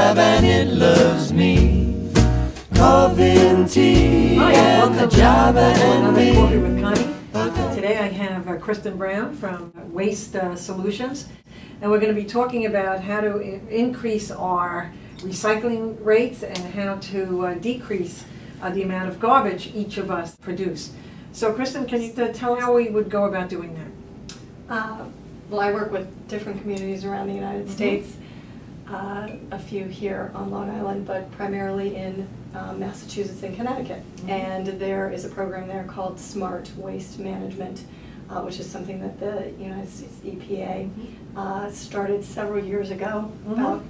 jive and it loves me. Coffee and tea and the jive and me. Coffee with Connie. Today I have Kristen Brown from Waste Solutions, and we're going to be talking about how to increase our recycling rates and how to decrease the amount of garbage each of us produce. So Kristen, can you tell how we would go about doing that? Well, I work with different communities around the United States, a few here on Long Island, but primarily in Massachusetts and Connecticut. And there is a program there called Smart Waste Management, which is something that the United States EPA started several years ago, about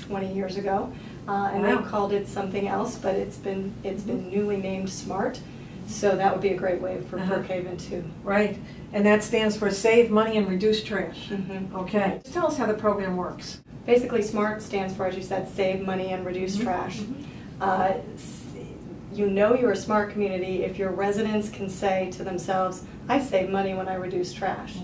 20 years ago, and they called it something else, but it's been newly named SMART. So that would be a great way for Brookhaven to. Right, and that stands for Save Money and Reduce Trash. Okay, tell us how the program works. Basically, SMART stands for, as you said, Save Money and Reduce Trash. You know you're a smart community if your residents can say to themselves, I save money when I reduce trash.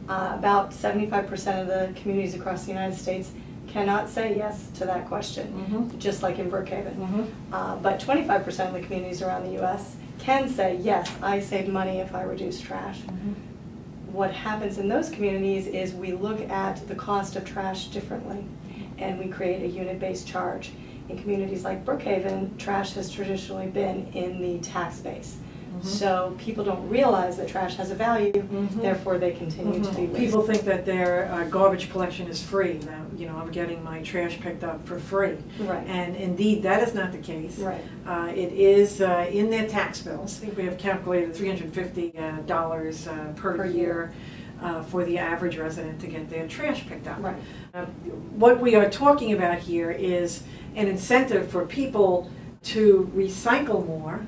About 75% of the communities across the United States cannot say yes to that question, just like in Brookhaven. But 25% of the communities around the U.S. can say, yes, I save money if I reduce trash. What happens in those communities is we look at the cost of trash differently, and we create a unit-based charge. In communities like Brookhaven, trash has traditionally been in the tax base. So people don't realize that trash has a value, therefore they continue to be wasted. People think that their garbage collection is free. Now, you know, I'm getting my trash picked up for free. Right. And indeed, that is not the case. Right. It is in their tax bills. I think we have calculated $350 per year for the average resident to get their trash picked up. Right. What we are talking about here is an incentive for people to recycle more,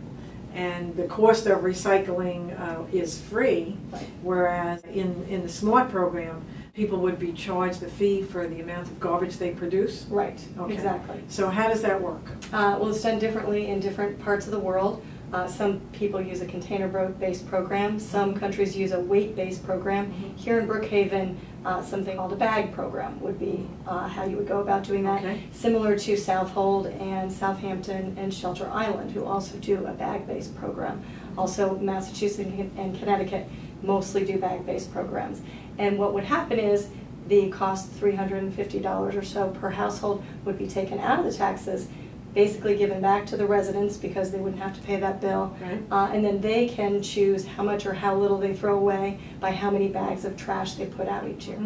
and the cost of recycling is free, whereas in the SMART program, people would be charged a fee for the amount of garbage they produce. Right, exactly. So how does that work? Well, it's done differently in different parts of the world. Some people use a container-based program. Some countries use a weight-based program. Here in Brookhaven, something called a bag program would be how you would go about doing that. Similar to Southold and Southampton and Shelter Island, who also do a bag-based program. Also, Massachusetts and Connecticut mostly do bag-based programs. And what would happen is the cost, $350 or so per household, would be taken out of the taxes, basically given back to the residents because they wouldn't have to pay that bill. And then they can choose how much or how little they throw away by how many bags of trash they put out each year.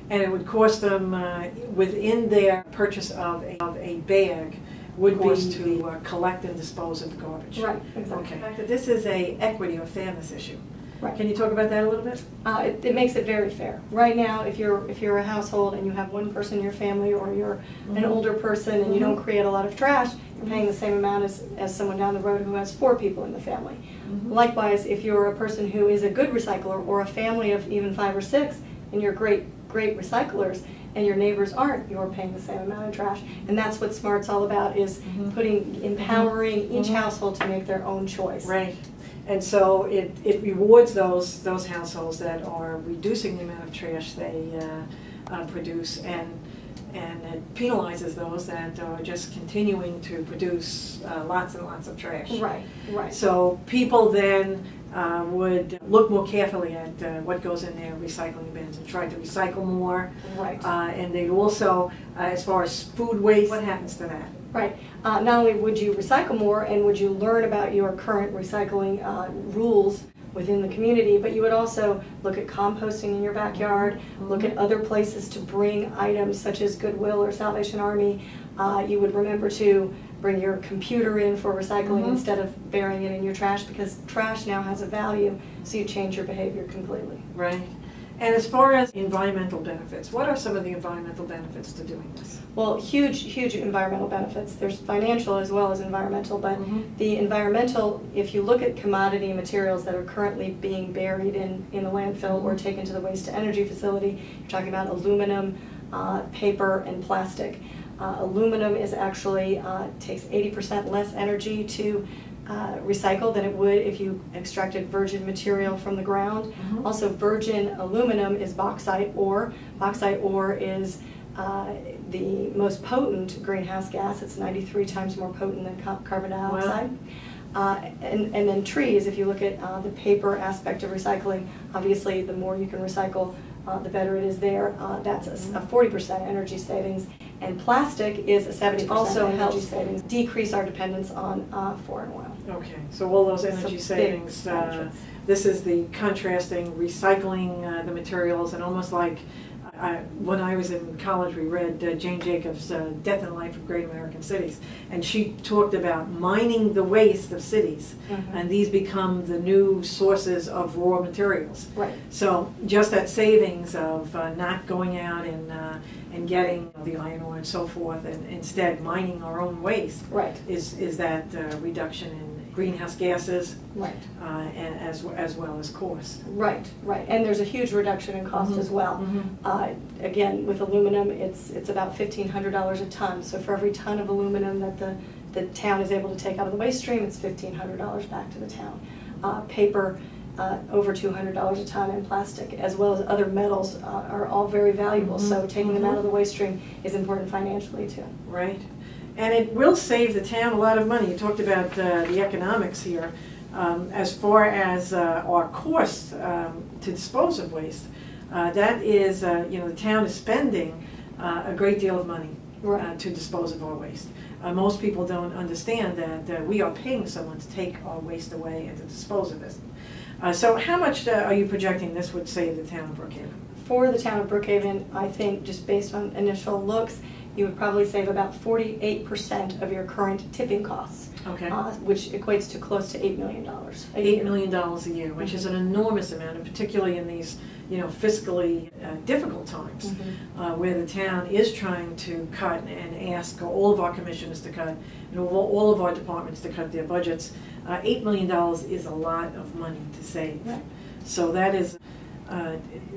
And it would cost them, within their purchase of a bag, would be to collect and dispose of the garbage. Right, exactly. Okay. This is a equity or fairness issue. Right. Can you talk about that a little bit? It makes it very fair. Right now, if you're a household and you have one person in your family, or you're an older person and you don't create a lot of trash, you're paying the same amount as someone down the road who has 4 people in the family. Likewise, if you're a person who is a good recycler, or a family of even 5 or 6, and you're great recyclers, and your neighbors aren't, you're paying the same amount of trash. And that's what SMART's all about, is empowering each household to make their own choice. Right. And so it rewards those households that are reducing the amount of trash they produce, and it penalizes those that are just continuing to produce lots and lots of trash. Right, right. So people then would look more carefully at what goes in their recycling bins and try to recycle more. Right. And they'd also, as far as food waste, what happens to that? Right. Not only would you recycle more and would you learn about your current recycling rules within the community, but you would also look at composting in your backyard, look at other places to bring items such as Goodwill or Salvation Army. You would remember to bring your computer in for recycling instead of burying it in your trash, because trash now has a value, so you change your behavior completely. Right. And as far as environmental benefits, what are some of the environmental benefits to doing this? Well, huge environmental benefits. There's financial as well as environmental, but the environmental, if you look at commodity materials that are currently being buried in the landfill or taken to the waste to energy facility, you're talking about aluminum, paper, and plastic. Aluminum is actually takes 80% less energy to recycle than it would if you extracted virgin material from the ground. Also, virgin aluminum is bauxite ore. Bauxite ore is the most potent greenhouse gas. It's 93 times more potent than carbon dioxide. Wow. And then trees, if you look at the paper aspect of recycling, obviously the more you can recycle, the better it is there. That's a 40% energy savings. And plastic is a 70% Also energy helps savings. Decrease our dependence on foreign oil. Okay, so all those energy Some big savings, benefits. this is the contrasting, recycling the materials, and almost like when I was in college, we read Jane Jacobs' Death and Life of Great American Cities, and she talked about mining the waste of cities, and these become the new sources of raw materials. Right. So just that savings of not going out and getting the iron ore and so forth, and instead mining our own waste, Right. is that reduction in greenhouse gases, Right. and as well as cost. Right, right, and there's a huge reduction in cost as well. Again, with aluminum, it's about $1,500 a ton. So for every ton of aluminum that the town is able to take out of the waste stream, it's $1,500 back to the town. Paper, over $200 a ton, and plastic, as well as other metals, are all very valuable. So taking them out of the waste stream is important financially too. Right. And it will save the town a lot of money. You talked about the economics here. As far as our costs to dispose of waste, that is, the town is spending a great deal of money to dispose of our waste. Most people don't understand that we are paying someone to take our waste away and to dispose of it. So how much are you projecting this would save the town of Brookhaven? For the town of Brookhaven, I think just based on initial looks, you would probably save about 48% of your current tipping costs, Okay. Which equates to close to $8 million a $8 year. million a year, which is an enormous amount, and particularly in these, fiscally difficult times, where the town is trying to cut and ask all of our commissioners to cut, all of our departments to cut their budgets. $8 million is a lot of money to save. Right. So that is.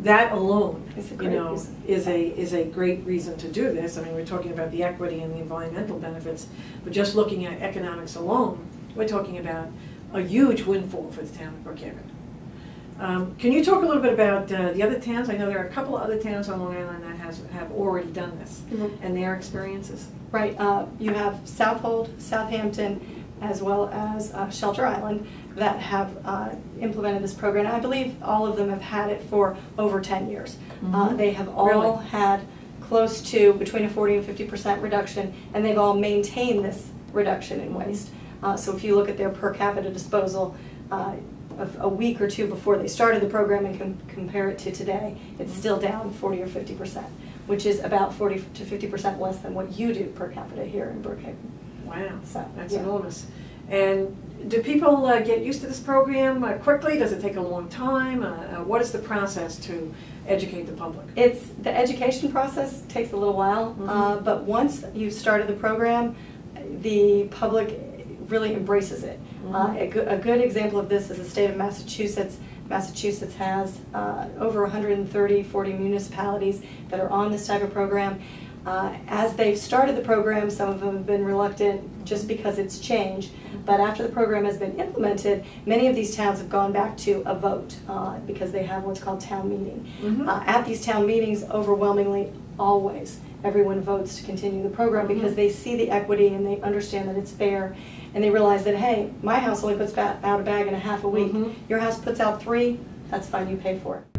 That alone, It's a great reason. is a great reason to do this. I mean, we're talking about the equity and the environmental benefits, but just looking at economics alone, we're talking about a huge windfall for the town of Brookhaven. Can you talk a little bit about the other towns? I know there are a couple of other towns on Long Island that have already done this, and their experiences. Right. You have Southold, Southampton, as well as Shelter Island that have implemented this program. I believe all of them have had it for over 10 years. They have all had close to between a 40 and 50% reduction, and they've all maintained this reduction in waste. So if you look at their per capita disposal a week or two before they started the program and compare it to today, it's still down 40 or 50%, which is about 40 to 50% less than what you do per capita here in Brookhaven. Wow, So, that's yeah. enormous. And do people get used to this program quickly? Does it take a long time? What is the process to educate the public? The education process takes a little while, but once you've started the program, the public really embraces it. A good example of this is the state of Massachusetts. Massachusetts has over 40 municipalities that are on this type of program. As they've started the program, some of them have been reluctant just because it's changed. But after the program has been implemented, many of these towns have gone back to a vote because they have what's called town meeting. At these town meetings, overwhelmingly, always, everyone votes to continue the program because they see the equity and they understand that it's fair. And they realize that, hey, my house only puts out a bag and a half a week. Your house puts out 3, that's fine, you pay for it.